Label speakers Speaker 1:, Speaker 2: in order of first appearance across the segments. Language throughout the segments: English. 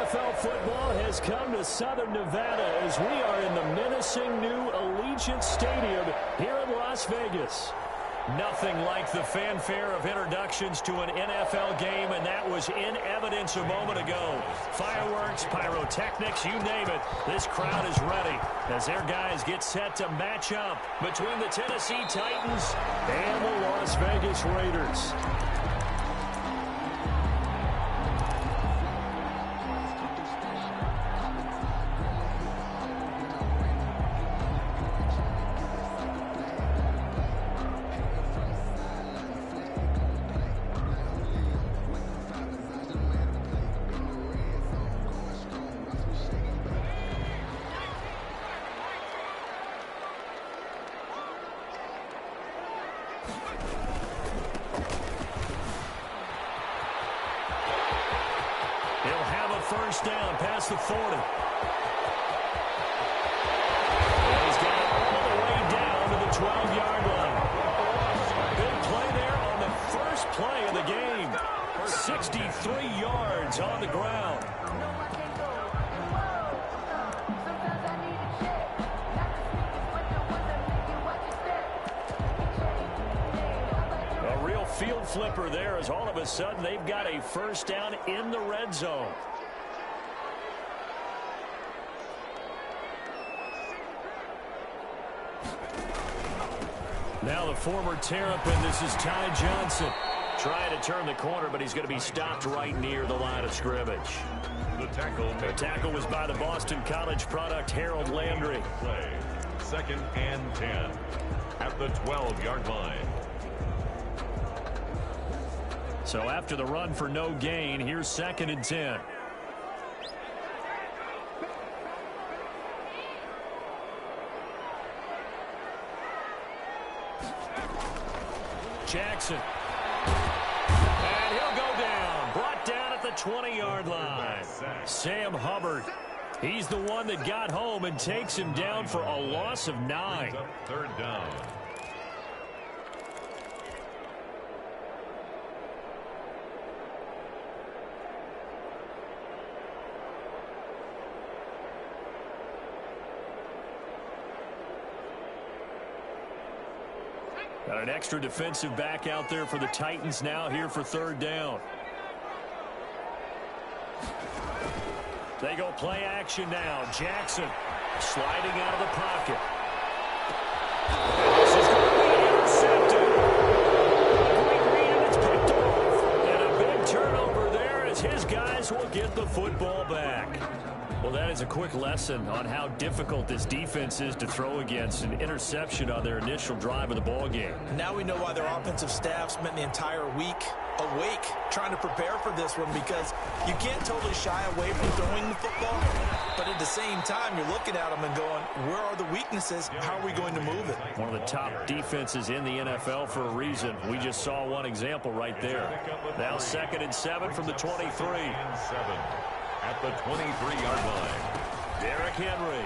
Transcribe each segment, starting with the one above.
Speaker 1: NFL football has come to Southern Nevada as we are in the menacing new Allegiant Stadium here in Las Vegas. Nothing like the fanfare of introductions to an NFL game, and that was in evidence a moment ago. Fireworks, pyrotechnics, you name it. This crowd is ready as their guys get set to match up between the Tennessee Titans and the Las Vegas Raiders. First down past the 40. And he's got it all the way down to the 12-yard line. Big play there on the first play of the game. 63 yards on the ground. A real field flipper there as all of a sudden they've got a first down in the red zone. Now the former Terrapin, this is Ty Johnson. Trying to turn the corner, but he's going to be stopped right near the line of scrimmage. The tackle was by the Boston College product, Harold Landry.
Speaker 2: Play. 2nd and 10 at the 12-yard line.
Speaker 1: So after the run for no gain, here's 2nd and 10. Jackson. And he'll go down. Brought down at the 20-yard line. Sam Hubbard. He's the one that got home and takes him down for a loss of 9.
Speaker 2: 3rd down.
Speaker 1: Got an extra defensive back out there for the Titans now here for 3rd down. They go play action now. Jackson sliding out of the pocket. And this is going to be intercepted. Great read, and it's picked off. And a big turnover there as his guys will get the football back. Well, that is a quick lesson on how difficult this defense is to throw against. An interception on their initial drive of the ball game.
Speaker 3: Now we know why their offensive staff spent the entire week awake trying to prepare for this one, because you can't totally shy away from throwing the football, but at the same time you're looking at them and going, where are the weaknesses? How are we going to move it?
Speaker 1: One of the top defenses in the NFL for a reason. We just saw one example right there. Now 2nd and 7 from the 23.
Speaker 2: At the 23-yard line.
Speaker 1: Derrick Henry.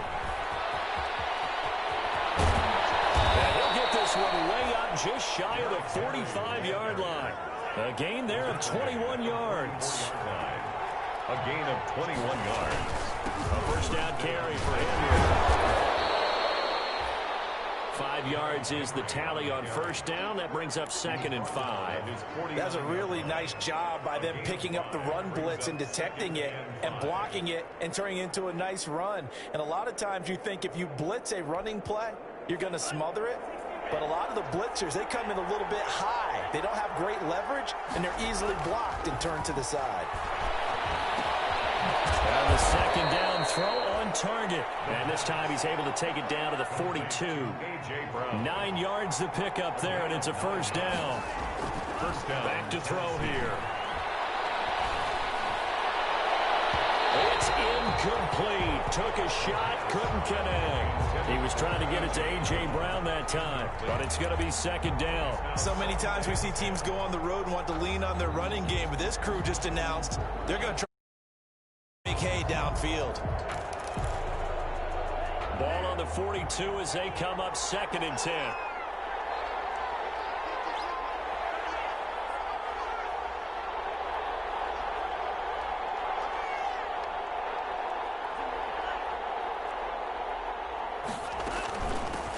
Speaker 1: And he'll get this one way up just shy of the 45-yard line. A gain there of 21 yards.
Speaker 2: A gain of 21 yards.
Speaker 1: A first down carry for Henry. 5 yards is the tally on first down. That brings up 2nd and 5.
Speaker 3: That's a really nice job by them picking up the run blitz and detecting it and blocking it and turning it into a nice run. And a lot of times you think if you blitz a running play, you're going to smother it. But a lot of the blitzers, they come in a little bit high. They don't have great leverage, and they're easily blocked and turned to the side.
Speaker 1: And the 2nd down throw on target. And this time he's able to take it down to the 42. 9 yards to pick up there, and it's a first down. Back to throw here. It's incomplete. Took a shot, couldn't connect. He was trying to get it to A.J. Brown that time, but it's going to be 2nd down.
Speaker 3: So many times we see teams go on the road and want to lean on their running game, but this crew just announced they're going to try to make hay downfield.
Speaker 1: Ball on the 42 as they come up 2nd and 10.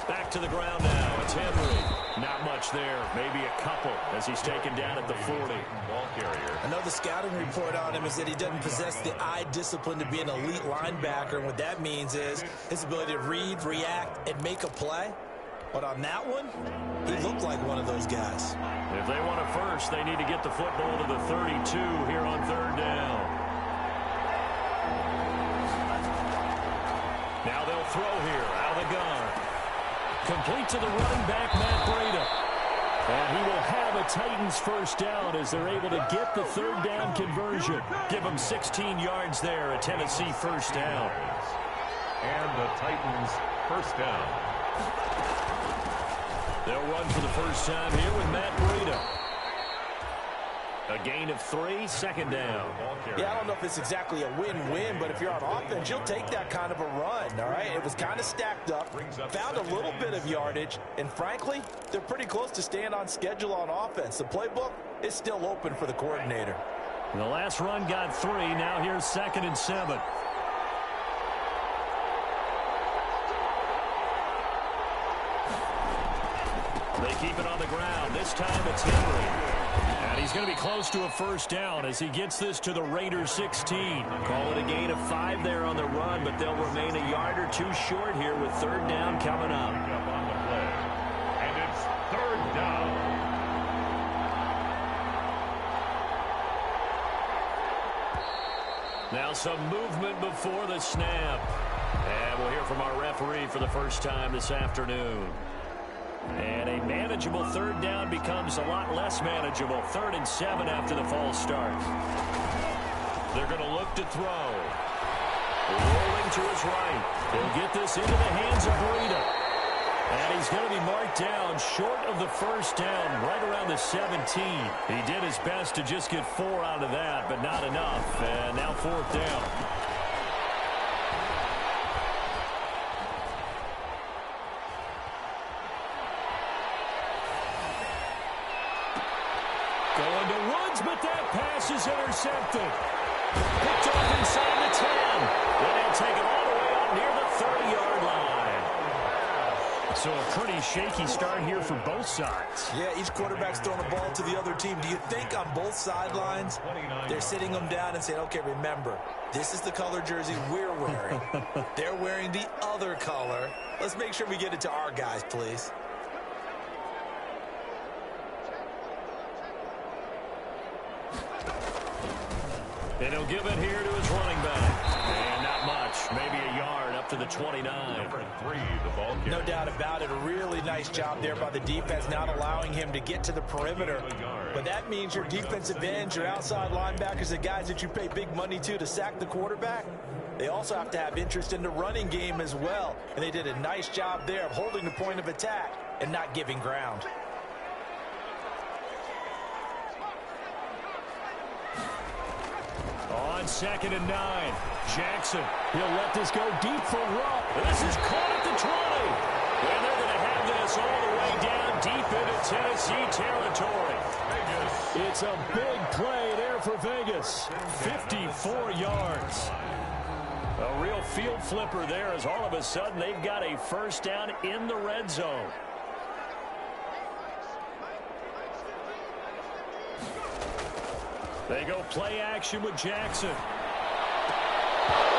Speaker 1: Back to the ground now. It's Henry. Not much there. Maybe a couple as he's taken down at the 40.
Speaker 2: Ball carrier.
Speaker 3: I know the scouting report on him is that he doesn't possess the eye discipline to be an elite linebacker. And what that means is his ability to read, react, and make a play. But on that one, he looked like one of those guys.
Speaker 1: If they want it first, they need to get the football to the 32 here on third down. Now they'll throw here out of the gun. Complete to the running back, Matt Breida. And he will have a Titans first down as they're able to get the third down conversion. Give them 16 yards there, a Tennessee first down.
Speaker 2: And the Titans first down.
Speaker 1: They'll run for the first time here with Matt Breida. A gain of 3, second down.
Speaker 3: Yeah, I don't know if it's exactly a win-win, but if you're on offense, you'll take that kind of a run, all right? It was kind of stacked up, found a little bit of yardage, and frankly, they're pretty close to staying on schedule on offense. The playbook is still open for the coordinator.
Speaker 1: The last run got 3. Now here's 2nd and 7. They keep it on the ground. This time it's Henry. And he's going to be close to a first down as he gets this to the Raiders 16. Call it a gain of 5 there on the run, but they'll remain a yard or 2 short here with third down coming up.
Speaker 2: On the play. And it's third down.
Speaker 1: Now some movement before the snap. And we'll hear from our referee for the first time this afternoon. And a manageable third down becomes a lot less manageable. 3rd and 7 after the false start. They're going to look to throw. Rolling to his right. He'll get this into the hands of Breida. And he's going to be marked down short of the first down, right around the 17. He did his best to just get 4 out of that, but not enough. And now 4th down. Going to Woods, but that pass is intercepted. Picked off inside the 10. Then he'll take it all the way up near the 30-yard line. So a pretty shaky start here for both sides.
Speaker 3: Yeah, each quarterback's throwing the ball to the other team. Do you think on both sidelines they're sitting them down and saying, okay, remember, this is the color jersey we're wearing. They're wearing the other color. Let's make sure we get it to our guys, please.
Speaker 1: And he'll give it here to his running back. And not much. Maybe a yard up to the 29.
Speaker 2: Number 3, the ball carrier.
Speaker 3: No doubt about it. A really nice job there by the defense, not allowing him to get to the perimeter. But that means your defensive ends, your outside linebackers, the guys that you pay big money to sack the quarterback, they also have to have interest in the running game as well. And they did a nice job there of holding the point of attack and not giving ground.
Speaker 1: On 2nd and 9, Jackson. He'll let this go deep for Rupp. This is caught at the 20. And they're going to have this all the way down deep into Tennessee territory. Vegas. It's a big play there for Vegas. 54 yards. A real field flipper there as all of a sudden they've got a first down in the red zone. They go play action with Jackson.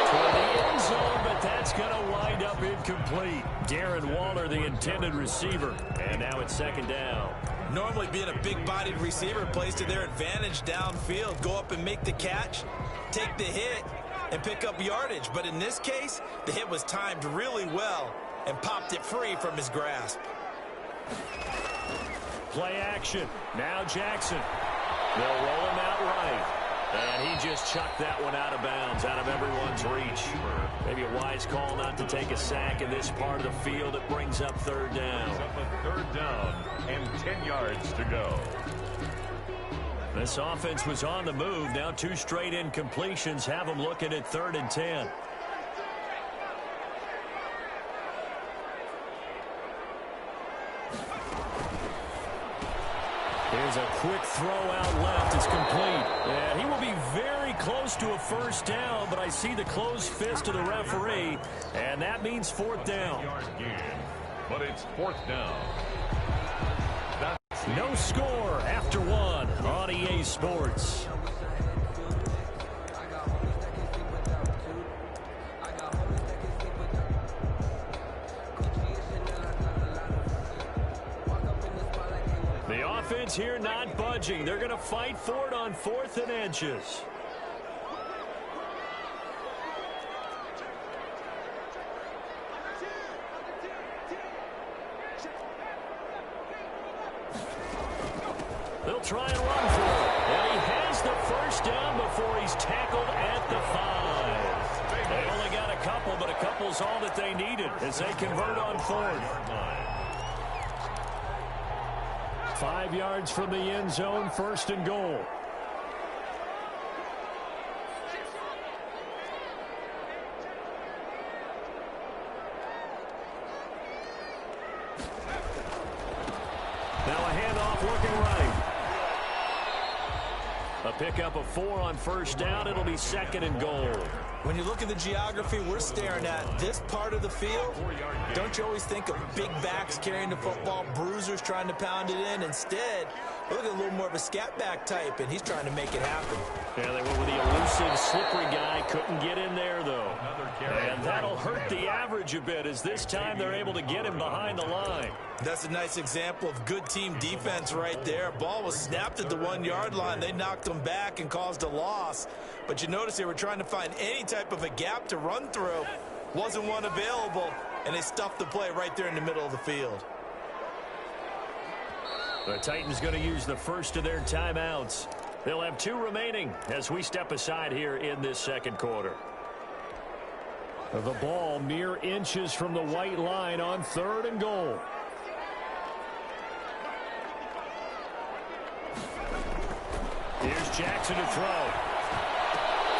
Speaker 1: Toward the end zone, but that's going to wind up incomplete. Darren Waller, the intended receiver. And now it's 2nd down.
Speaker 3: Normally being a big-bodied receiver plays to their advantage downfield. Go up and make the catch, take the hit, and pick up yardage. But in this case, the hit was timed really well and popped it free from his grasp.
Speaker 1: Play action. Now Jackson. They'll roll him out right. And he just chucked that one out of bounds, out of everyone's reach. Maybe a wise call not to take a sack in this part of the field. It brings up 3rd down.
Speaker 2: Third down and 10 yards to go.
Speaker 1: This offense was on the move. Now 2 straight incompletions have them looking at 3rd and 10. Here's a quick throw out left. It's complete. And he will be very close to a first down, but I see the closed fist of the referee, and that means 4th down.
Speaker 2: but it's 4th down.
Speaker 1: No score after one on EA Sports. The offense here not budging. They're going to fight for it on 4th and inches. They'll try and run for it. And he has the first down before he's tackled at the 5. They only got a couple, but a couple's all that they needed as they convert on 4th. 5 yards from the end zone, 1st and goal. Now a handoff working right. A pickup of 4 on 1st down. It'll be 2nd and goal.
Speaker 3: When you look at the geography we're staring at, this part of the field, don't you always think of big backs carrying the football, bruisers trying to pound it in? Instead, look at a little more of a scat back type, and he's trying to make it happen.
Speaker 1: Yeah, they went with the elusive, slippery guy. Couldn't get in there, though. And that'll hurt the average a bit as this time they're able to get him behind the line.
Speaker 3: That's a nice example of good team defense right there. Ball was snapped at the 1-yard line. They knocked him back and caused a loss. But you notice they were trying to find any type of a gap to run through. Wasn't one available, and they stuffed the play right there in the middle of the field.
Speaker 1: The Titans going to use the first of their timeouts. They'll have 2 remaining as we step aside here in this 2nd quarter. The ball mere inches from the white line on 3rd and goal. Here's Jackson to throw.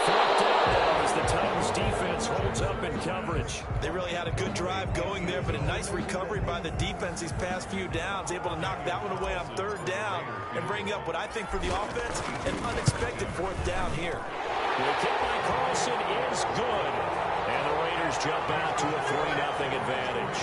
Speaker 1: 4th down as the Titans defense holds up in coverage.
Speaker 3: They really had a good drive going there, but a nice recovery by the defense these past few downs, able to knock that one away on 3rd down and bring up what I think for the offense, an unexpected 4th down here.
Speaker 1: The kick by Carlson is good. And the Raiders jump out to a 3-0 advantage.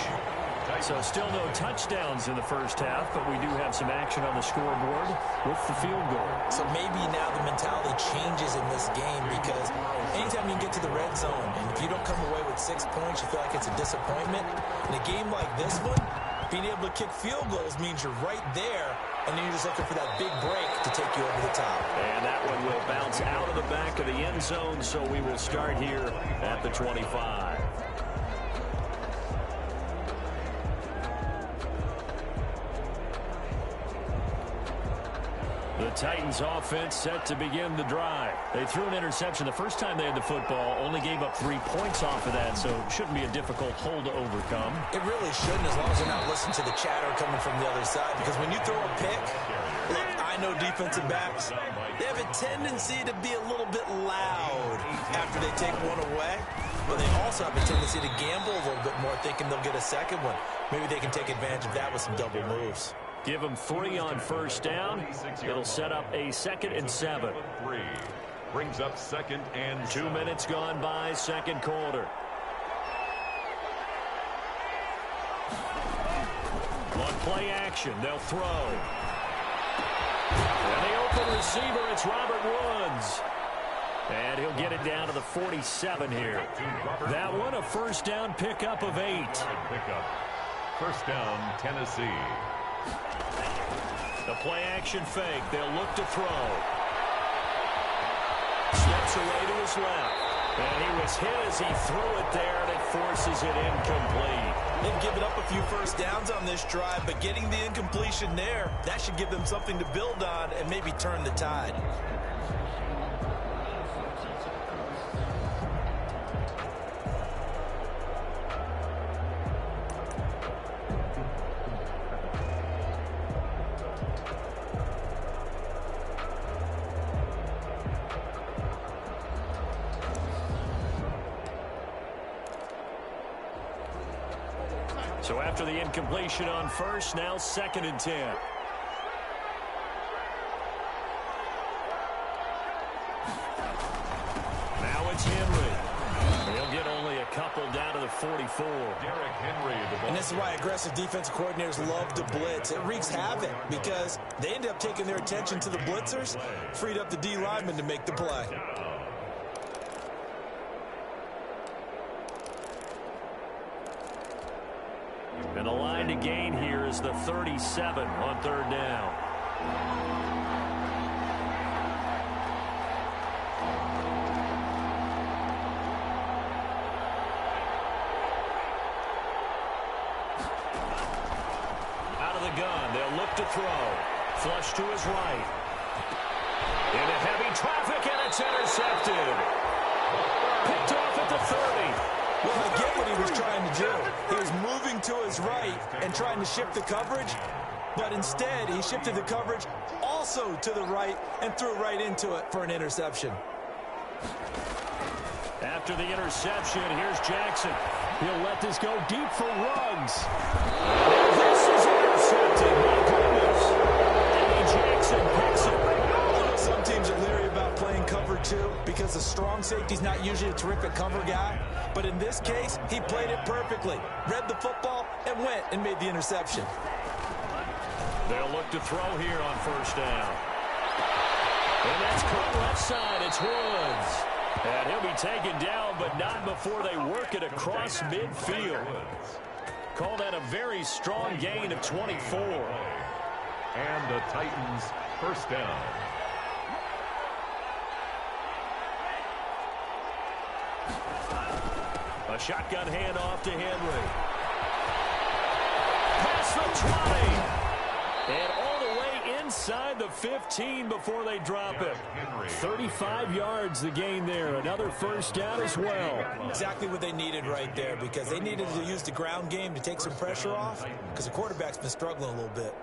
Speaker 1: So still no touchdowns in the first half, but we do have some action on the scoreboard with the field goal.
Speaker 3: So maybe now the mentality changes in this game because anytime you get to the red zone, and if you don't come away with 6 points, you feel like it's a disappointment. In a game like this one, being able to kick field goals means you're right there, and then you're just looking for that big break to take you over the top.
Speaker 1: And that one will bounce out of the back of the end zone, so we will start here at the 25. The Titans offense set to begin the drive. They threw an interception the first time they had the football, only gave up 3 points off of that, so it shouldn't be a difficult hole to overcome.
Speaker 3: It really shouldn't, as long as they're not listening to the chatter coming from the other side, because when you throw a pick, look, I know defensive backs, they have a tendency to be a little bit loud after they take one away, but they also have a tendency to gamble a little bit more, thinking they'll get a second one. Maybe they can take advantage of that with some double moves.
Speaker 1: Give them 3 on 1st down. It'll set up a 2nd and 7.
Speaker 2: 3 brings up 2nd and
Speaker 1: 2 minutes gone by, 2nd quarter. On play action, they'll throw. And the open receiver, it's Robert Woods. And he'll get it down to the 47 here. That one, a 1st down pickup of 8.
Speaker 2: Pickup. 1st down, Tennessee.
Speaker 1: The play action fake. They'll look to throw. Steps away to his left. And he was hit as he threw it there, and it forces it incomplete.
Speaker 3: They've given up a few 1st downs on this drive, but getting the incompletion there, that should give them something to build on and maybe turn the tide.
Speaker 1: So after the incompletion on 1st, now 2nd and 10. Now it's Henry. He'll get only a couple down to the 44.
Speaker 2: Derrick Henry,
Speaker 3: and this is why aggressive defensive coordinators love to blitz. It wreaks havoc because they end up taking their attention to the blitzers, freed up the D lineman to make the play.
Speaker 1: And the line to gain here is the 37 on third down. Out of the gun, they'll look to throw. Flush to his right. Into heavy traffic, and it's intercepted. Picked off at the 30.
Speaker 3: Well, I get what he was trying to do. He was moving to his right and trying to shift the coverage, but instead he shifted the coverage also to the right and threw right into it for an interception.
Speaker 1: After the interception, here's Jackson. He'll let this go deep for Ruggs. And this is intercepted. My goodness. Eddie Jackson picks it.
Speaker 3: Some teams are leery about playing cover two because the strong safety's not usually a terrific cover guy. But in this case, he played it perfectly. Read the football and went and made the interception.
Speaker 1: They'll look to throw here on first down. And that's caught left side. It's Woods. And he'll be taken down, but not before they work it across midfield. Call that a very strong gain of 24.
Speaker 2: and the Titans first down.
Speaker 1: A shotgun handoff to Henry. Past the 20. And all the way inside the 15 before they drop it. 35 yards the gain there. Another first down as well.
Speaker 3: Exactly what they needed right there, because they needed to use the ground game to take some pressure off, because the quarterback's been struggling a little bit.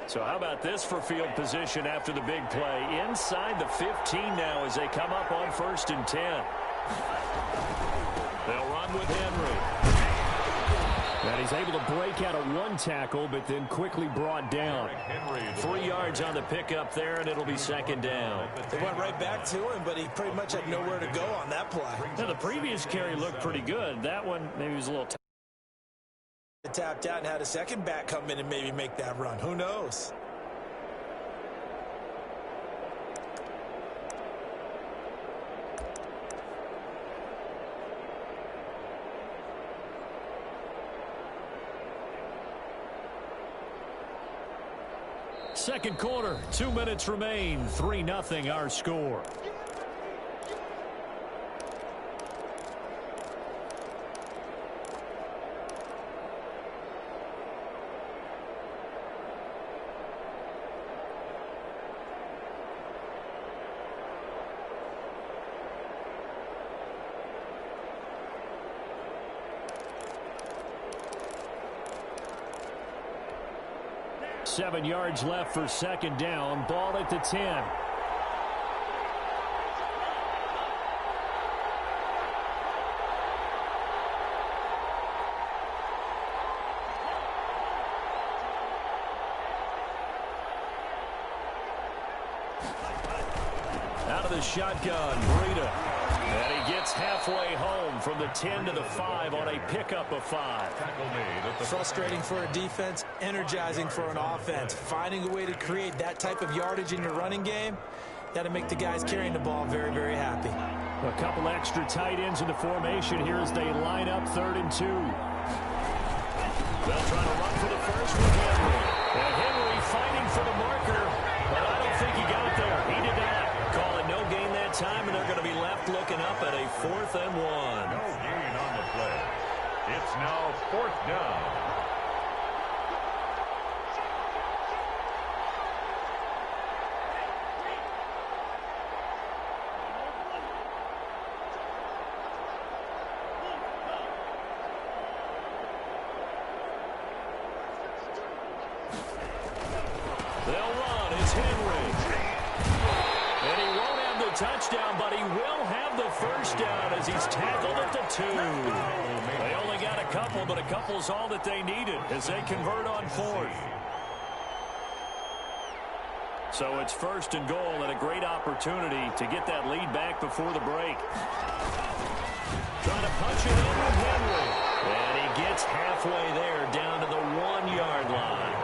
Speaker 1: So how about this for field position after the big play? Inside the 15 now as they come up on 1st and 10. They'll run with Henry. And he's able to break out of one tackle, but then quickly brought down. 3 yards on the pickup there, and it'll be 2nd down.
Speaker 3: They went right back to him, but he pretty much had nowhere to go on that play.
Speaker 1: Now, the previous carry looked pretty good. That one maybe was a little
Speaker 3: tapped out and had a second back come in and maybe make that run. Who knows?
Speaker 1: Second quarter, 2 minutes remain. 3-0 our score. Seven yards left for 2nd down. Ball at the 10. Out of the shotgun, Breida. And he gets halfway home from the 10 to the 5 on a pickup of 5.
Speaker 3: Frustrating for a defense, energizing for an offense. Finding a way to create that type of yardage in your running game, that'll make the guys carrying the ball very, very happy.
Speaker 1: A couple extra tight ends in the formation here as they line up 3rd and 2. They'll try to run for the first with Henry. And Henry fighting for the marker, but I don't think he got there. He did not. Call it no gain that time, and they're going to be left looking up at a 4th and 1.
Speaker 2: No gain on the play. It's now 4th down.
Speaker 1: They'll run. It's Henry. And he won't have the touchdown, but he will have the first down as he's tackled at the 2. They only got a couple, but a couple's all that they needed as they convert on 4th. So it's 1st and goal and a great opportunity to get that lead back before the break. Trying to punch it in with Henry. And he gets halfway there down to the 1-yard line.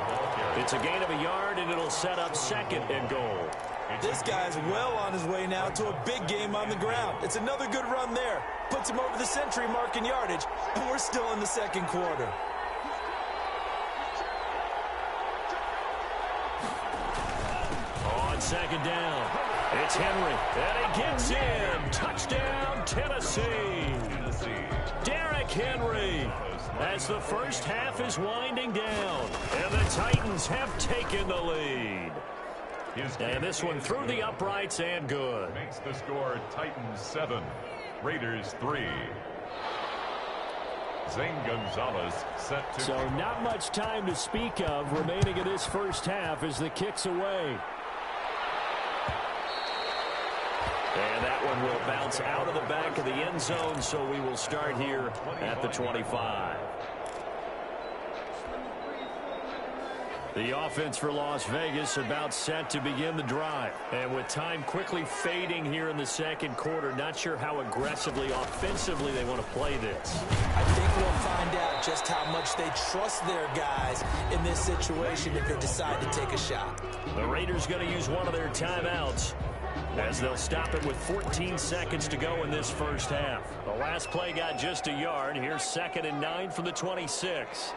Speaker 1: It's a gain of a yard, and it'll set up 2nd and goal.
Speaker 3: This guy's well on his way now to a big game on the ground. It's another good run there. Puts him over the century mark in yardage, and we're still in the 2nd quarter.
Speaker 1: On 2nd down, it's Henry, and he gets in. Touchdown, Tennessee. Derrick Henry, as the first half is winding down, and the Titans have taken the lead. And this one through the uprights and good.
Speaker 2: Makes the score Titans 7, Raiders 3. Zane Gonzalez set to...
Speaker 1: So not much time to speak of remaining in this first half as the kick's away. And that one will bounce out of the back of the end zone, so we will start here at the 25. The offense for Las Vegas about set to begin the drive. And with time quickly fading here in the 2nd quarter, not sure how aggressively, offensively they want to play this.
Speaker 3: I think we'll find out just how much they trust their guys in this situation if they decide to take a shot.
Speaker 1: The Raiders going to use one of their timeouts, as they'll stop it with 14 seconds to go in this first half. The last play got just a yard. Here's 2nd and 9 from the 26.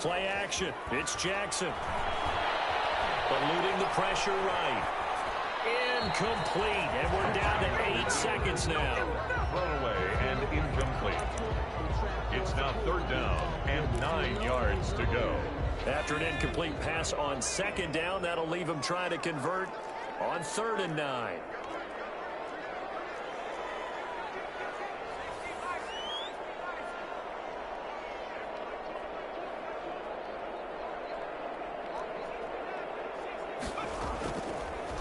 Speaker 1: Play action. It's Jackson. Eluding the pressure right. Incomplete. And we're down to 8 seconds now.
Speaker 2: Thrown away and incomplete. It's now 3rd down and 9 yards to go.
Speaker 1: After an incomplete pass on 2nd down, that'll leave him trying to convert on 3rd and 9.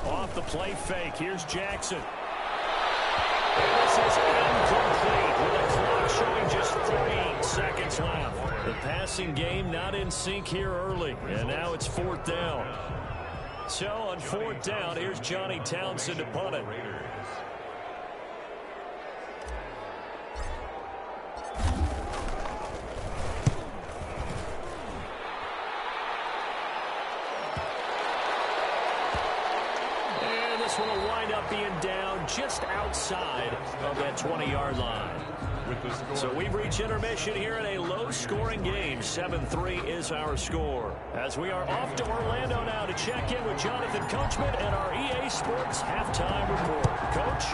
Speaker 1: Off the play fake, here's Jackson. And this is incomplete with the clock showing just 3 seconds left. The passing game not in sync here early, and now it's 4th down. So on 4th down, here's Johnny Townsend to punt it. And this one will wind up being down just outside of that 20-yard line. So we've reached intermission here in a low-scoring game. 7-3 is our score. As we are off to Orlando now to check in with Jonathan Coachman and our EA Sports halftime report. Coach?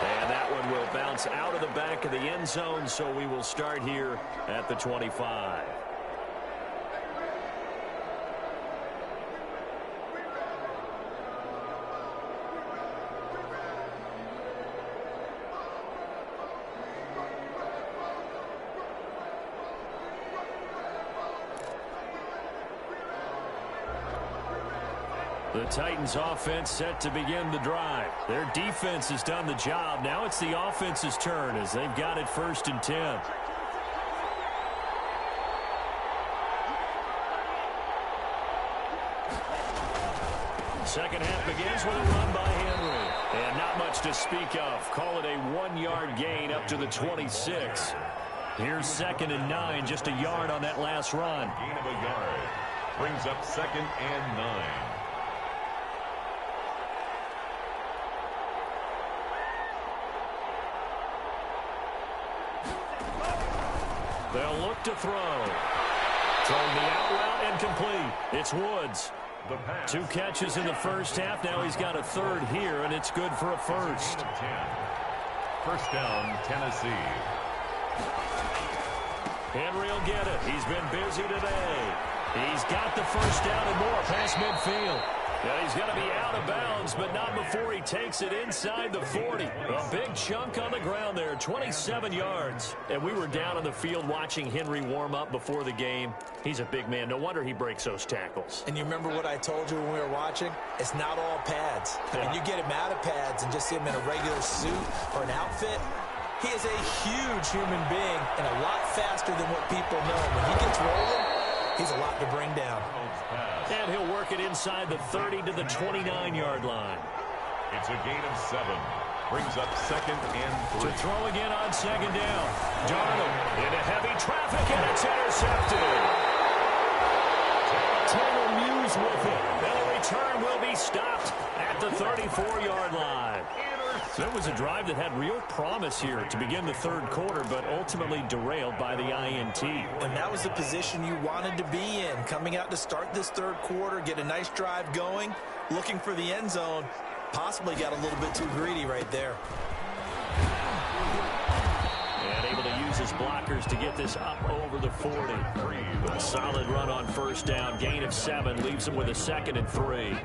Speaker 1: And that one will bounce out of the back of the end zone, so we will start here at the 25. The Titans offense set to begin the drive. Their defense has done the job. Now it's the offense's turn as they've got it 1st and 10. Second half begins with a run by Henry. And not much to speak of. Call it a 1-yard gain up to the 26. Here's 2nd and 9, just a yard on that last run.
Speaker 2: Gain of a yard. Brings up 2nd and 9.
Speaker 1: They'll look to throw. Throwing the out route and complete. It's Woods. 2 catches in the first half. Now he's got a 3rd here, and it's good for a 1st.
Speaker 2: 1st down, Tennessee.
Speaker 1: Henry will get it. He's been busy today. He's got the 1st down and more past midfield. Yeah, he's going to be out of bounds, but not before he takes it inside the 40. A big chunk on the ground there, 27 yards. And we were down on the field watching Henry warm up before the game. He's a big man. No wonder he breaks those tackles.
Speaker 3: And you remember what I told you when we were watching? It's not all pads. I mean, you get him out of pads and just see him in a regular suit or an outfit, He is a huge human being and a lot faster than what people know. When he gets rolling, he's a lot to bring down.
Speaker 1: And he'll work it inside the 30 to the 29-yard line.
Speaker 2: It's a gain of 7. Brings up 2nd and 3.
Speaker 1: To throw again on 2nd down. Darnold into heavy traffic, and it's intercepted. Taylor Muse with it. And the return will be stopped at the 34-yard line. So it was a drive that had real promise here to begin the third quarter, but ultimately derailed by the INT.
Speaker 3: And that was the position you wanted to be in. Coming out to start this third quarter, get a nice drive going, looking for the end zone. Possibly got a little bit too greedy right there.
Speaker 1: And able to use his blockers to get this up over the 40. A solid run on first down. Gain of 7 leaves him with a 2nd and 3.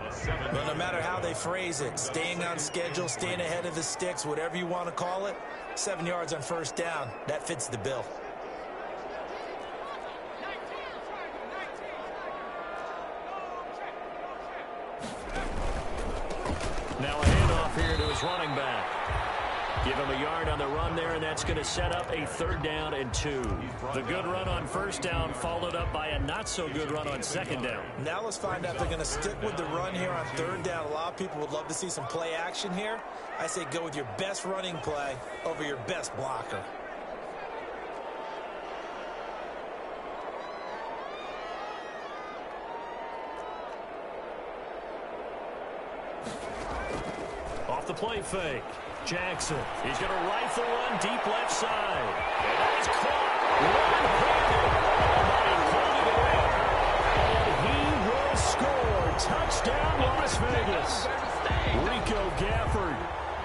Speaker 3: But no matter how they phrase it, staying on schedule, staying ahead of the sticks, whatever you want to call it, 7 yards on first down, that fits the bill.
Speaker 1: Now a handoff here to his running back. Give him a yard on the run there, and that's going to set up a 3rd down and 2. The good run on first down followed up by a not-so-good run on 2nd down.
Speaker 3: Now let's find out if they're going to stick with the run here on 3rd down. A lot of people would love to see some play action here. I say go with your best running play over your best blocker.
Speaker 1: Off the play fake. Jackson. He's going to rifle one deep left side. And that is caught. One-handed. And he will score. Touchdown, Las Vegas. Rico Gafford.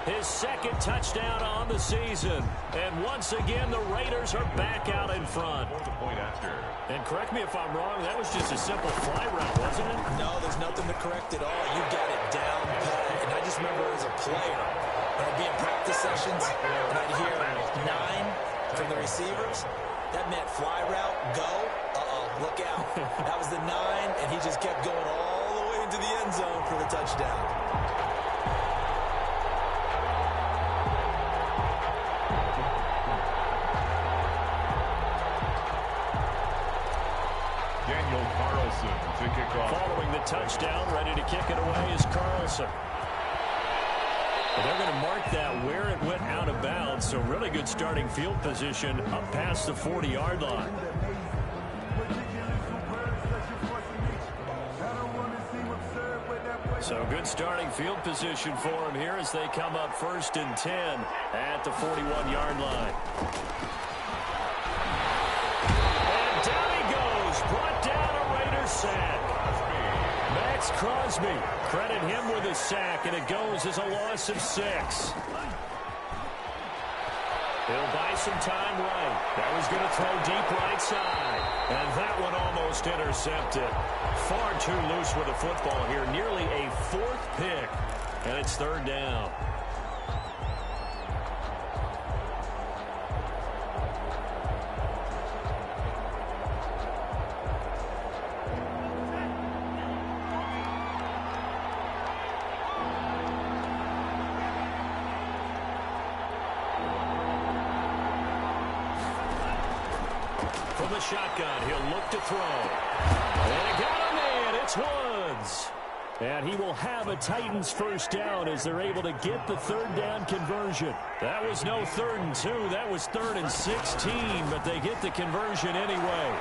Speaker 1: His 2nd touchdown on the season. And once again, the Raiders are back out in front.
Speaker 2: Point after.
Speaker 1: And correct me if I'm wrong, that was just a simple fly route, wasn't it?
Speaker 3: No, there's nothing to correct at all. You got it down pat. And I just remember as a player, when I'd be in practice sessions, and I'd hear 9 from the receivers, that meant fly route, go, look out. That was the 9, and he just kept going all the way into the end zone for the touchdown.
Speaker 2: To kick off.
Speaker 1: Following the touchdown, ready to kick it away is Carlson. They're going to mark that where it went out of bounds, so really good starting field position up past the 40-yard line. So good starting field position for him here as they come up 1st and 10 at the 41-yard line. And down he goes, brought down a Raiders sack. Max Crosby, credit him with a sack, and it goes as a loss of 6. He'll buy some time right. That was going to throw deep right side. And that one almost intercepted. Far too loose with the football here. Nearly a 4th pick. And it's 3rd down. From the shotgun, he'll look to throw. And he got him in. It's Woods. And he will have a Titans first down as they're able to get the 3rd down conversion. That was no 3rd and 2. That was 3rd and 16, but they get the conversion anyway.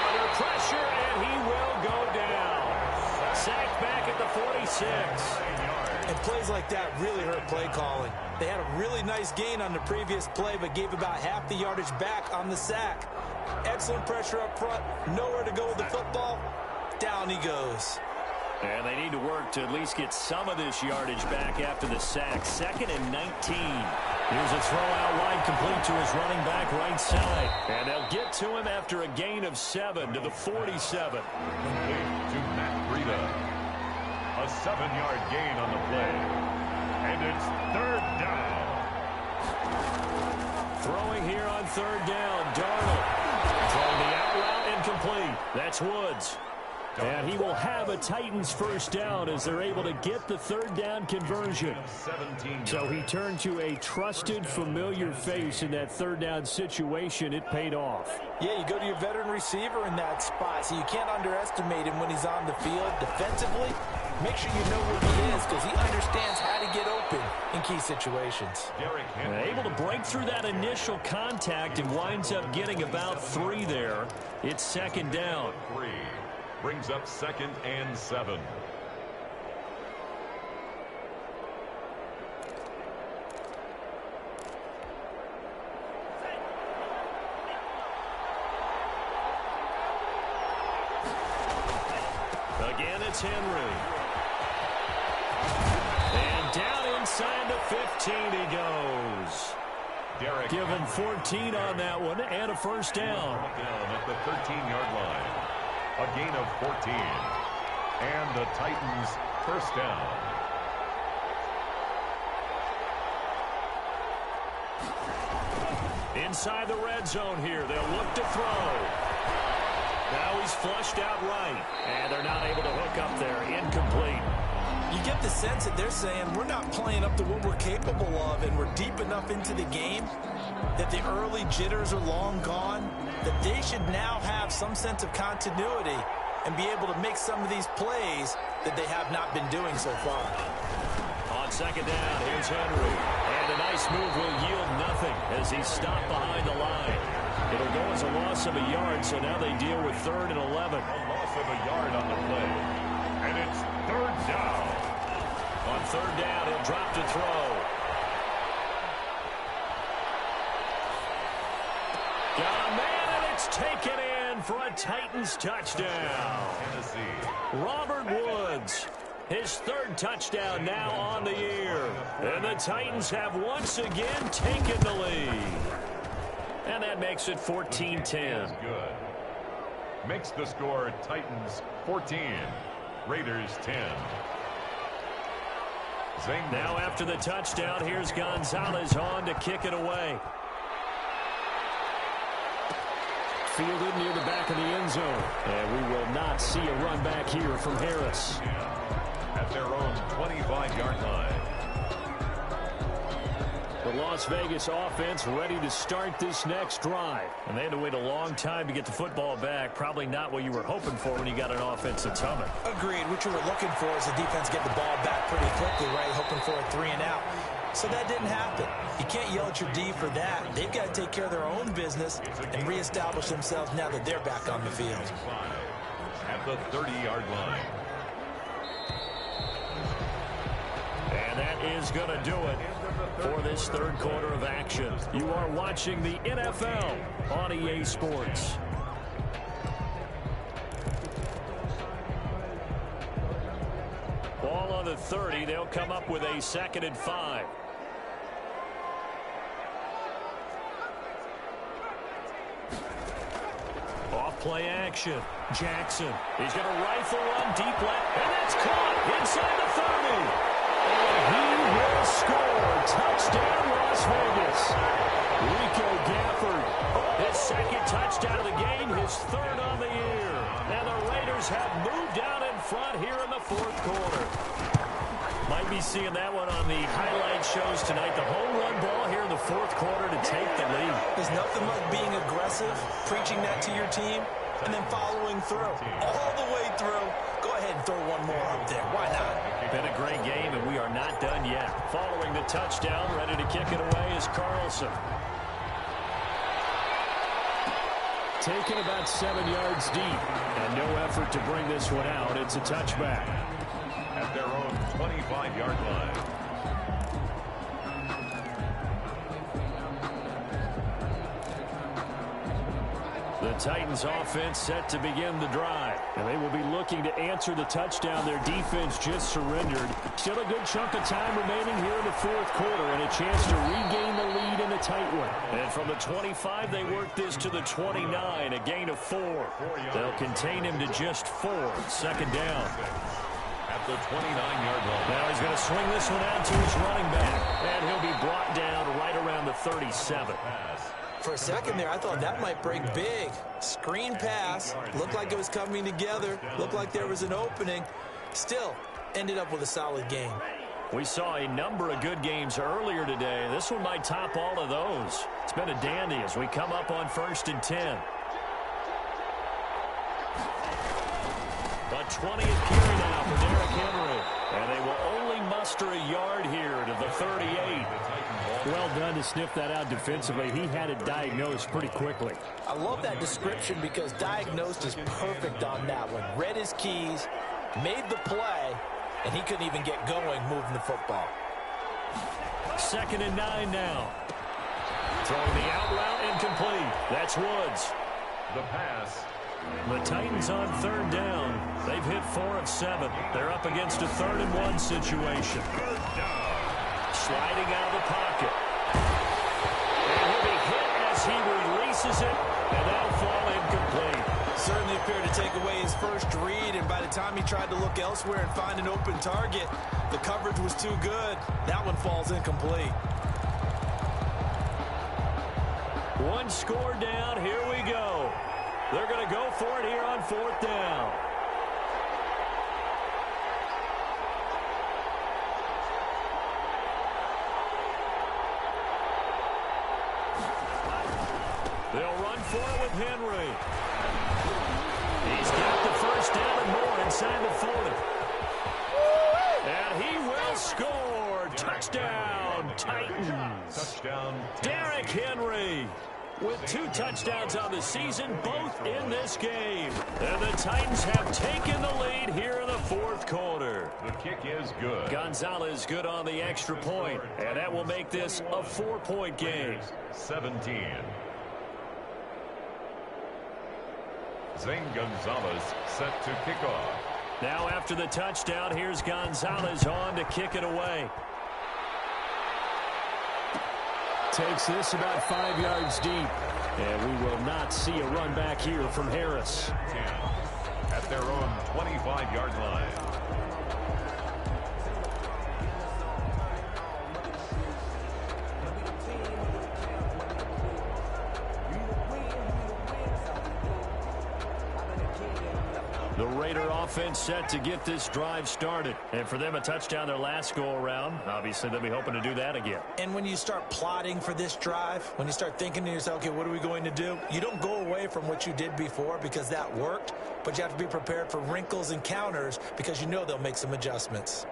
Speaker 1: Under pressure, and he will go down. Sacked back at the 46.
Speaker 3: And plays like that really hurt play calling. They had a really nice gain on the previous play, but gave about half the yardage back on the sack. Excellent pressure up front. Nowhere to go with the football. Down he goes.
Speaker 1: And they need to work to at least get some of this yardage back after the sack. 2nd and 19. Here's a throw out wide, complete to his running back right side. And they'll get to him after a gain of 7 to the 47.
Speaker 2: To Matt Breida. A 7-yard gain on the play. And it's 3rd down.
Speaker 1: Throwing here on 3rd down, Darnold. Throwing the out route incomplete. That's Woods. And he will have a Titans first down as they're able to get the third down conversion. So he turned to a trusted, familiar face in that third down situation. It paid off.
Speaker 3: Yeah, you go to your veteran receiver in that spot, so you can't underestimate him when he's on the field defensively. Make sure you know where he is because he understands how to get open in key situations.
Speaker 1: Able to break through that initial contact and winds up getting about 3 there. It's second down.
Speaker 2: 3 brings up 2nd and 7.
Speaker 1: Again, it's Henry. And down inside the 15 he goes. Given 14 on that one and a first down.
Speaker 2: Down at the 13-yard line. A gain of 14. And the Titans first down.
Speaker 1: Inside the red zone here. They'll look to throw. Now he's flushed out right. And they're not able to hook up there. Incomplete.
Speaker 3: You get the sense that they're saying we're not playing up to what we're capable of, and we're deep enough into the game that the early jitters are long gone, that they should now have some sense of continuity and be able to make some of these plays that they have not been doing so far.
Speaker 1: On second down, here's Henry. And a nice move will yield nothing as he's stopped behind the line. It'll go as a loss of a yard, so now they deal with 3rd and 11.
Speaker 2: A loss of a yard on the play. And it's 3rd down.
Speaker 1: On 3rd down, he'll drop to throw. Got a man, and it's taken in for a Titans touchdown.
Speaker 2: Tennessee.
Speaker 1: Robert Woods, his 3rd touchdown now on the year. And the Titans have once again taken the lead. And that makes it 14-10.
Speaker 2: Good. Makes the score Titans 14, Raiders 10.
Speaker 1: Now after the touchdown, here's Gonzalez on to kick it away. Fielded near the back of the end zone. And we will not see a run back here from Harris.
Speaker 2: At their own 25-yard line.
Speaker 1: The Las Vegas offense ready to start this next drive. And they had to wait a long time to get the football back. Probably not what you were hoping for when you got an offense that's humming.
Speaker 3: Agreed. What you were looking for is the defense get the ball back pretty quickly, right? Hoping for a 3 and out. So that didn't happen. You can't yell at your D for that. They've got to take care of their own business and reestablish themselves now that they're back on the field.
Speaker 2: At the 30-yard line.
Speaker 1: And that is going to do it for this 3rd quarter of action. You are watching the NFL on EA Sports. Ball on the 30. They'll come up with a 2nd and 5. Off play action. Jackson. He's going to rifle one deep left. And that's caught inside the 30. And he will score. Touchdown, Las Vegas. Rico Gafford. His 2nd touchdown of the game. His 3rd on the year. And the Raiders have moved out in front here in the 4th quarter. Might be seeing that one on the highlight shows tonight. The home run ball here in the 4th quarter to take the lead.
Speaker 3: There's nothing like being aggressive, preaching that to your team, and then following through. All the way through. Go ahead and throw one more up there. Why not?
Speaker 1: Been a great game, and we are not done yet. Following the touchdown, ready to kick it away is Carlson. Taken about 7 yards deep, and no effort to bring this one out. It's a touchback.
Speaker 2: At their own 25-yard line.
Speaker 1: The Titans offense set to begin the drive. And they will be looking to answer the touchdown their defense just surrendered. Still a good chunk of time remaining here in the 4th quarter and a chance to regain the lead in a tight one. And from the 25, they work this to the 29, a gain of 4. They'll contain him to just 4. 2nd down.
Speaker 2: At the 29-yard line.
Speaker 1: Now he's going to swing this one out to his running back. And he'll be brought down right around the 37.
Speaker 3: For a second there, I thought that might break big. Screen pass. Looked like it was coming together. Looked like there was an opening. Still, ended up with a solid game.
Speaker 1: We saw a number of good games earlier today. This one might top all of those. It's been a dandy as we come up on 1st and 10. A 20th carry now for Derrick Henry. And they will only muster a yard here to the 38.
Speaker 4: Well done to sniff that out defensively. He had it diagnosed pretty quickly.
Speaker 3: I love that description because diagnosed is perfect on that one. Read his keys, made the play, and he couldn't even get going moving the football.
Speaker 1: 2nd and 9 now. Throwing the out route incomplete. That's Woods.
Speaker 2: The pass.
Speaker 1: The Titans on 3rd down. They've hit 4 of 7. They're up against a 3rd and 1 situation. Sliding out of the pocket. And he'll be hit as he releases it, and that'll fall incomplete.
Speaker 3: Certainly appeared to take away his first read, and by the time he tried to look elsewhere and find an open target, the coverage was too good. That one falls incomplete.
Speaker 1: One score down. Here we go. They're going to go for it here on 4th down. They'll run for it with Henry. He's got the 1st down and more inside the 40. And he will score. Touchdown, Titans.
Speaker 2: Touchdown.
Speaker 1: Derrick Henry with 2 touchdowns on the season, both in this game. And the Titans have taken the lead here in the 4th quarter.
Speaker 2: The kick is good.
Speaker 1: Gonzalez good on the extra point, and that will make this a 4-point game.
Speaker 2: 17. Zane Gonzalez set to kick off.
Speaker 1: Now after the touchdown, here's Gonzalez on to kick it away.
Speaker 4: Takes this about 5 yards deep. And we will not see a run back here from Harris.
Speaker 2: 10 at their own 25-yard line.
Speaker 1: The Raider offense set to get this drive started. And for them, a touchdown their last go-around. Obviously, they'll be hoping to do that again.
Speaker 3: And when you start plotting for this drive, when you start thinking to yourself, okay, what are we going to do? You don't go away from what you did before because that worked, but you have to be prepared for wrinkles and counters because you know they'll make some adjustments.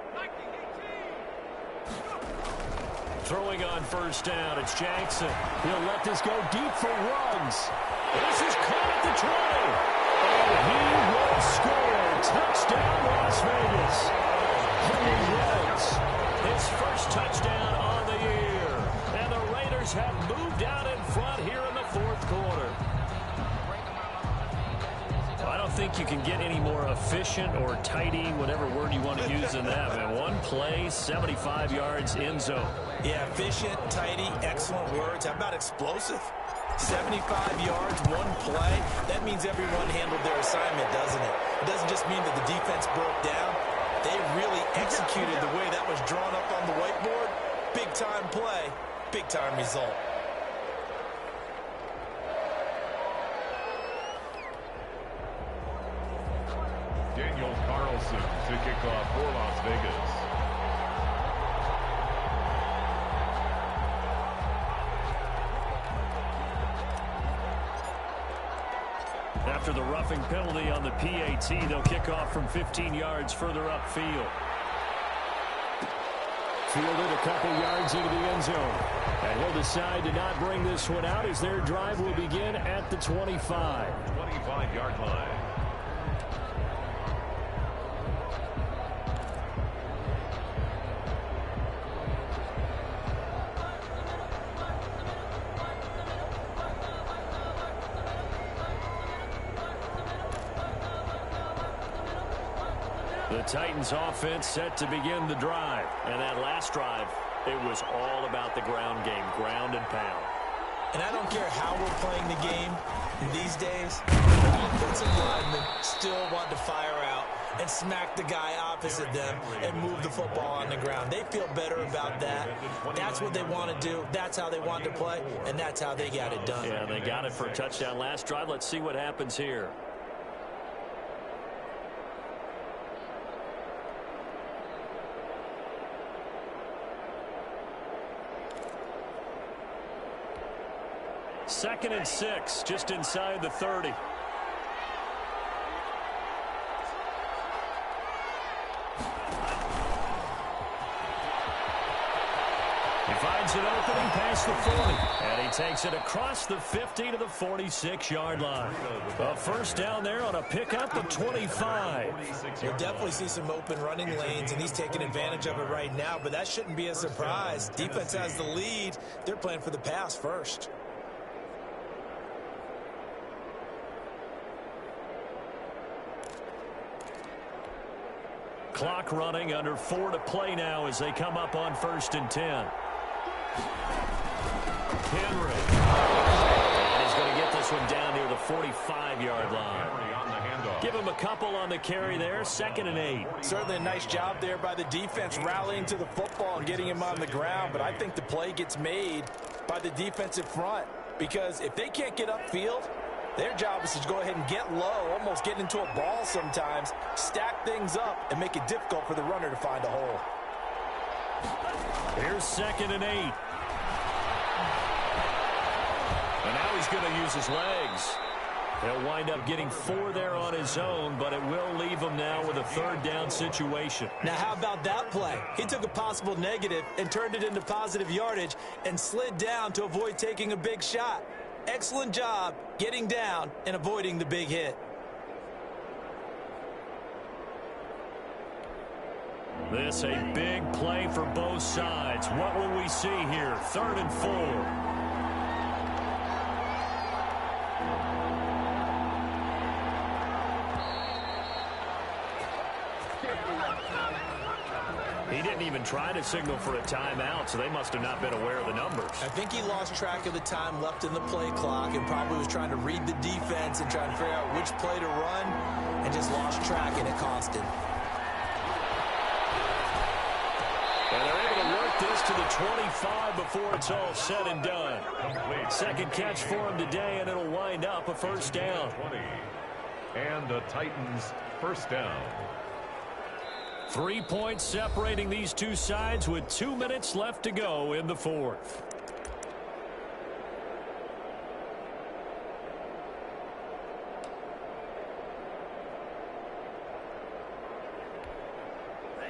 Speaker 1: Throwing on 1st down, it's Jackson.
Speaker 4: He'll let this go deep for runs.
Speaker 1: This is caught at the 20. And he will score. Touchdown, Las Vegas. Henry Ruggs, his first touchdown on the year. And the Raiders have moved out in front here in the 4th quarter. I don't think you can get any more efficient or tidy, whatever word you want to use in that. Man, one play, 75 yards, end zone.
Speaker 3: Yeah, efficient, tidy, excellent words. How about explosive? 75 yards, one play. That means everyone handled their assignment, doesn't it? It doesn't just mean that the defense broke down. They really executed the way that was drawn up on the whiteboard. Big-time play, big-time result.
Speaker 2: Daniel Carlson to kick off for Las Vegas.
Speaker 1: After the roughing penalty on the PAT, they'll kick off from 15 yards further upfield.
Speaker 4: Fielded a couple yards into the end zone. And he'll decide to not bring this one out as their drive will begin at the 25.
Speaker 2: 25-yard line.
Speaker 1: The Titans offense set to begin the drive. And that last drive, it was all about the ground game, ground and pound.
Speaker 3: And I don't care how we're playing the game these days, the offensive linemen still want to fire out and smack the guy opposite them and move the football on the ground. They feel better about that. That's what they want to do. That's how they want to play, and that's how they got it done.
Speaker 4: Yeah, they got it for a touchdown last drive. Let's see what happens here. Second and 6, just inside the 30. He finds an opening past the 40. And he takes it across the 50 to the 46-yard line. A first down there on a pickup of 25.
Speaker 3: You'll definitely see some open running lanes, and he's taking advantage of it right now, but that shouldn't be a surprise. Defense has the lead. They're playing for the pass first.
Speaker 1: Clock running, under 4 to play now as they come up on 1st and 10. Henry. And he's going to get this one down near the 45-yard line. Give him a couple on the carry there. 2nd and 8.
Speaker 3: Certainly a nice job there by the defense rallying to the football and getting him on the ground, but I think the play gets made by the defensive front, because if they can't get upfield, their job is to go ahead and get low, almost get into a ball sometimes, stack things up, and make it difficult for the runner to find a hole.
Speaker 1: Here's 2nd and 8. And now he's going to use his legs. He'll wind up getting 4 there on his own, but it will leave him now with a 3rd down situation.
Speaker 3: Now, how about that play? He took a possible negative and turned it into positive yardage and slid down to avoid taking a big shot. Excellent job getting down and avoiding the big hit.
Speaker 1: This a big play for both sides. What will we see here? 3rd and 4. He didn't even try to signal for a timeout, so they must have not been aware of the numbers.
Speaker 3: I think he lost track of the time left in the play clock and probably was trying to read the defense and trying to figure out which play to run, and just lost track, and it cost him.
Speaker 1: And they're able to work this to the 25 before it's all said and done. 2nd catch for him today, and it'll wind up a 1st down.
Speaker 2: And the Titans' 1st down.
Speaker 1: 3 points separating these two sides with 2 minutes left to go in the 4th.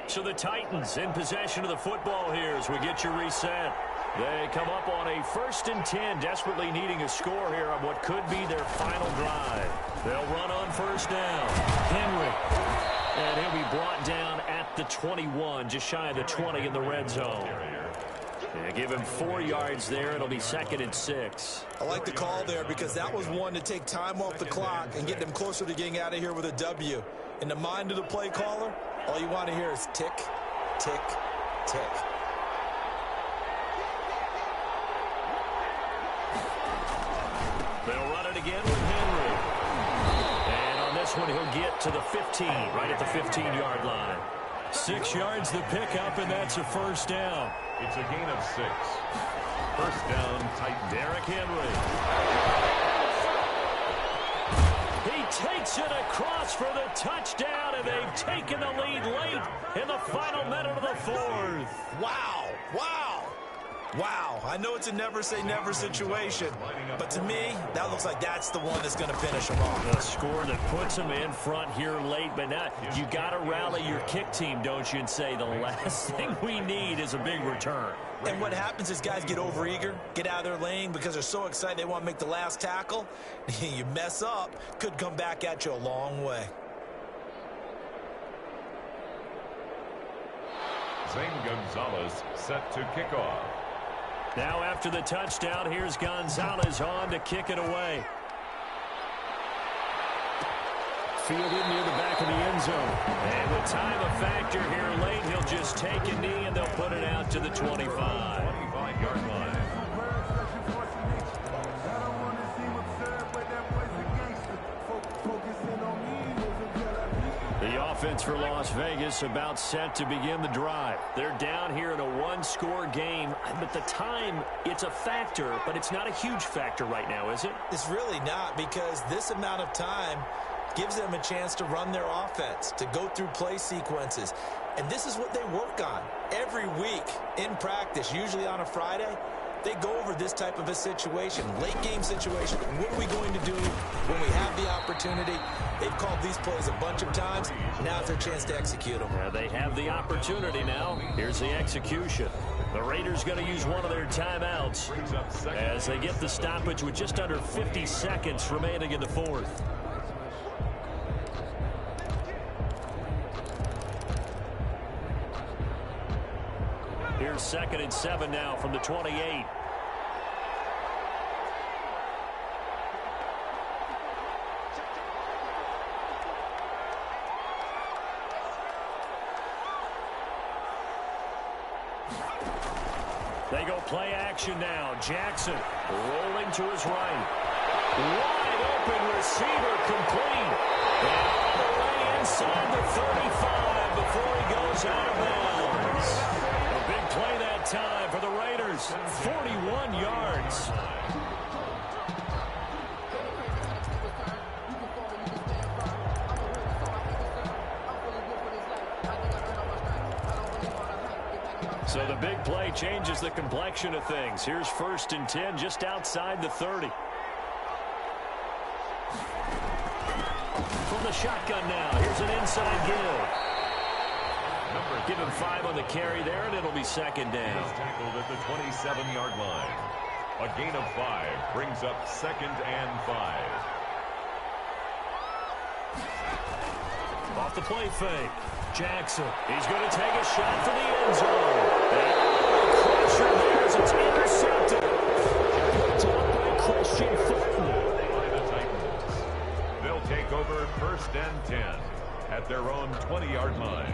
Speaker 1: So the Titans in possession of the football here as we get you reset. They come up on a 1st and 10, desperately needing a score here on what could be their final drive. They'll run on 1st down. Henry. And he'll be brought down at the 21, just shy of the 20 in the red zone. Yeah, give him 4 yards there. It'll be 2nd and 6.
Speaker 3: I like the call there because that was one to take time off the clock and get them closer to getting out of here with a W. In the mind of the play caller, all you want to hear is tick, tick, tick.
Speaker 1: They'll run it again with Henry. And on this one, he'll get to the 15, right at the 15-yard line. 6 yards the pickup, and that's a 1st down.
Speaker 2: It's a gain of 6. 1st down, Titans.
Speaker 1: Derrick Henry. He takes it across for the touchdown, and they've taken the lead late in the final minute of the 4th.
Speaker 3: Wow, wow. Wow, I know it's a never-say-never situation, but to me, that looks like that's the one that's going to finish them off.
Speaker 1: The score that puts them in front here late, but now you got to rally your kick team, don't you, and say the last thing we need is a big return.
Speaker 3: And what happens is guys get overeager, get out of their lane because they're so excited they want to make the last tackle. You mess up, could come back at you a long way.
Speaker 2: Zane Gonzalez set to kick off.
Speaker 1: Now after the touchdown, here's Gonzalez on to kick it away. Fielded near the back of the end zone. And with time a factor here late, he'll just take a knee and they'll put it out to the 25.
Speaker 2: 25-yard line.
Speaker 1: The offense for Las Vegas about set to begin the drive. They're down here in a one-score game, but the time, it's a factor, but it's not a huge factor right now, is it?
Speaker 3: It's really not, because this amount of time gives them a chance to run their offense, to go through play sequences. And this is what they work on every week in practice, usually on a Friday. They go over this type of a situation, late game situation. What are we going to do when we have the opportunity? They've called these plays a bunch of times. Now it's their chance to execute them.
Speaker 1: Yeah, they have the opportunity now. Here's the execution. The Raiders going to use one of their timeouts as they get the stoppage with just under 50 seconds remaining in the fourth. Here's 2nd and 7 now from the 28. They go play action now. Jackson rolling to his right. Wide open receiver complete. And all the way inside the 35 before he goes out of bounds. A big play that time for the Raiders. 41 yards. So the big play changes the complexion of things. Here's 1st and 10 just outside the 30. From the shotgun now. Here's an inside give. Give him 5 on the carry there, and it'll be 2nd down.
Speaker 2: He's tackled at the 27-yard line. A gain of 5 brings up 2nd and 5.
Speaker 1: Off the play fake. Jackson, he's going to take a shot for the end zone. And pressure there as it's intercepted. Picked up by Christian Fulton.
Speaker 2: By the Titans. They'll take over 1st and 10 at their own 20-yard line.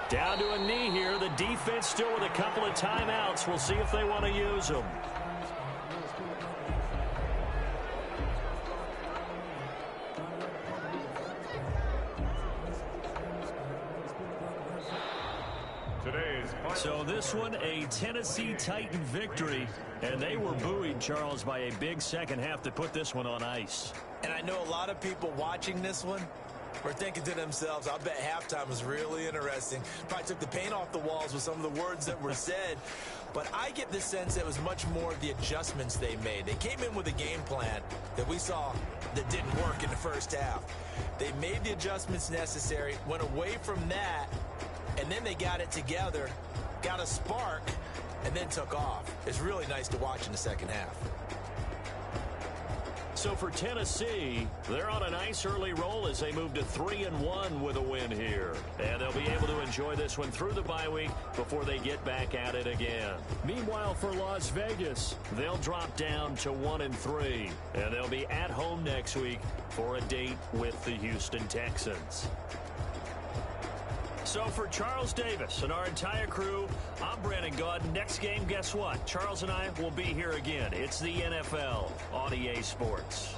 Speaker 1: Down to a knee here. The defense still with a couple of timeouts. We'll see if they want to use them. So this one, a Tennessee Titan victory, and they were buoyed, Charles, by a big second half to put this one on ice.
Speaker 3: And I know a lot of people watching this one were thinking to themselves, I bet halftime was really interesting. Probably took the paint off the walls with some of the words that were said. But I get the sense it was much more the adjustments they made. They came in with a game plan that we saw that didn't work in the first half. They made the adjustments necessary, went away from that, and then they got it together, got a spark, and then took off. It's really nice to watch in the second half.
Speaker 1: So for Tennessee, they're on a nice early roll as they move to 3-1 with a win here. And they'll be able to enjoy this one through the bye week before they get back at it again. Meanwhile, for Las Vegas, they'll drop down to 1-3. And they'll be at home next week for a date with the Houston Texans. So for Charles Davis and our entire crew, I'm Brandon Gaud. Next game, guess what? Charles and I will be here again. It's the NFL on EA Sports.